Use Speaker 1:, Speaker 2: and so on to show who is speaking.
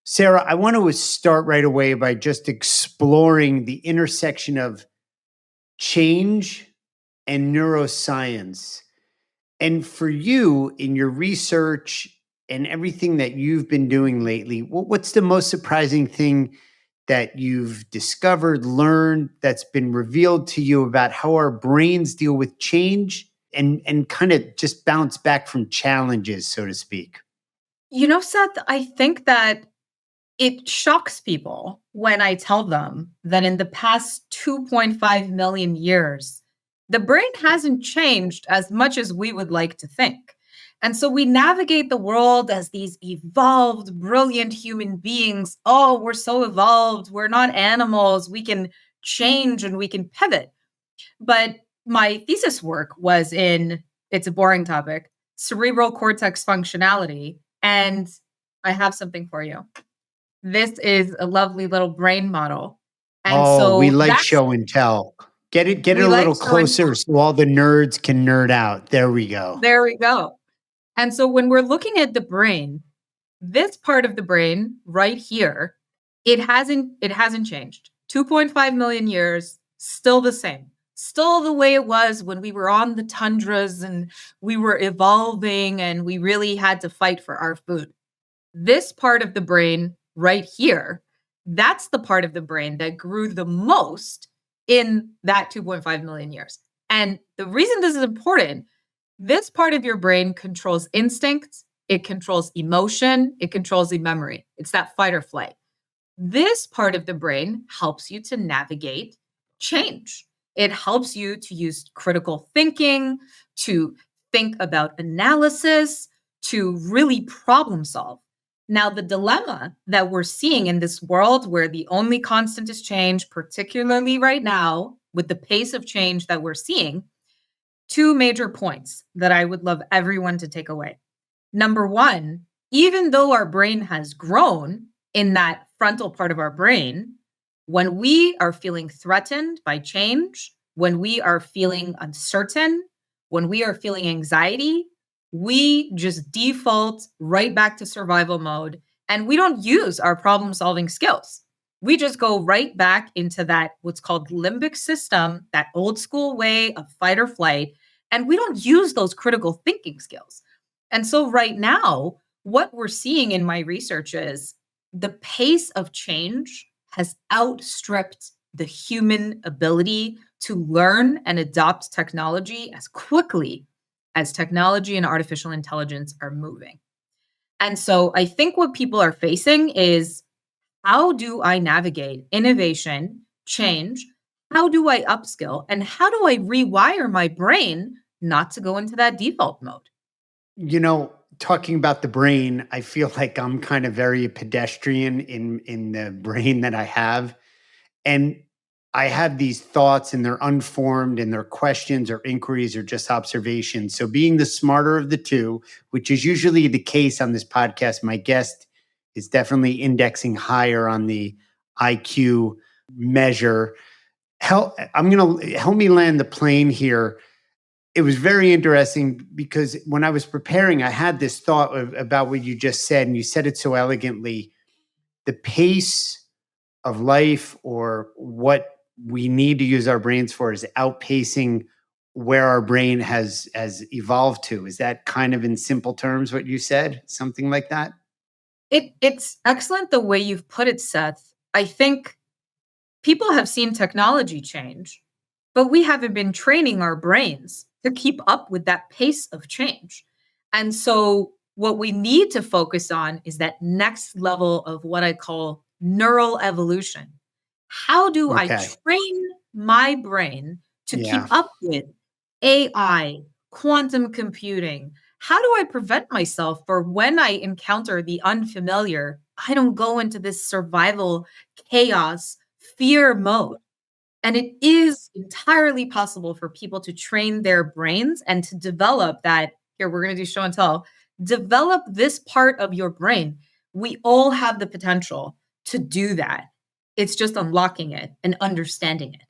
Speaker 1: Sarah, I want to start right away by just exploring the intersection of change and neuroscience. And for you, in your research and everything that you've been doing lately, what's the most surprising thing that you've discovered, learned, that's been revealed to you about how our brains deal with change and kind of just bounce back from challenges, so to speak?
Speaker 2: Seth, I think that it shocks people when I tell them that in the past 2.5 million years, the brain hasn't changed as much as we would like to think. And so we navigate the world as these evolved, brilliant human beings. Oh, we're so evolved. We're not animals. We can change and we can pivot. But my thesis work was in, it's a boring topic, cerebral cortex functionality. And I have something for you. This is a lovely little brain model. And so
Speaker 1: we like show and tell. Get it a little closer so all the nerds can nerd out. There we go.
Speaker 2: There we go. And so when we're looking at the brain, this part of the brain right here, it hasn't changed. 2.5 million years, still the same. Still the way it was when we were on the tundras and we were evolving and we really had to fight for our food. This part of the brain right here, that's the part of the brain that grew the most in that 2.5 million years. And the reason this is important, this part of your brain controls instincts, it controls emotion, it controls the memory. It's that fight or flight. This part of the brain helps you to navigate change. It helps you to use critical thinking, to think about analysis, to really problem solve. Now, the dilemma that we're seeing in this world where the only constant is change, particularly right now, with the pace of change that we're seeing, two major points that I would love everyone to take away. Number one, even though our brain has grown in that frontal part of our brain, when we are feeling threatened by change, when we are feeling uncertain, when we are feeling anxiety, we just default right back to survival mode and we don't use our problem solving skills. We just go right back into that, what's called limbic system, that old school way of fight or flight. And we don't use those critical thinking skills. And so right now, what we're seeing in my research is the pace of change has outstripped the human ability to learn and adopt technology as quickly as technology and artificial intelligence are moving. And so I think what people are facing is, how do I navigate innovation, change? How do I upskill? And how do I rewire my brain not to go into that default mode?
Speaker 1: Talking about the brain, I feel like I'm kind of very pedestrian in the brain that I have. And I have these thoughts and they're unformed and they're questions or inquiries or just observations. So being the smarter of the two, which is usually the case on this podcast, my guest is definitely indexing higher on the IQ measure. Help me land the plane here. It was very interesting because when I was preparing, I had this thought about what you just said, and you said it so elegantly. The pace of life, or what we need to use our brains for, is outpacing where our brain has evolved to. Is that kind of in simple terms what you said? Something like that?
Speaker 2: It's excellent the way you've put it, Seth. I think people have seen technology change, but we haven't been training our brains to keep up with that pace of change. And so what we need to focus on is that next level of what I call neural evolution. How do I train my brain to keep up with AI, quantum computing? How do I prevent myself for when I encounter the unfamiliar, I don't go into this survival chaos, fear mode? And it is entirely possible for people to train their brains and to develop that. Here, we're going to do show and tell. Develop this part of your brain. We all have the potential to do that. It's just unlocking it and understanding it.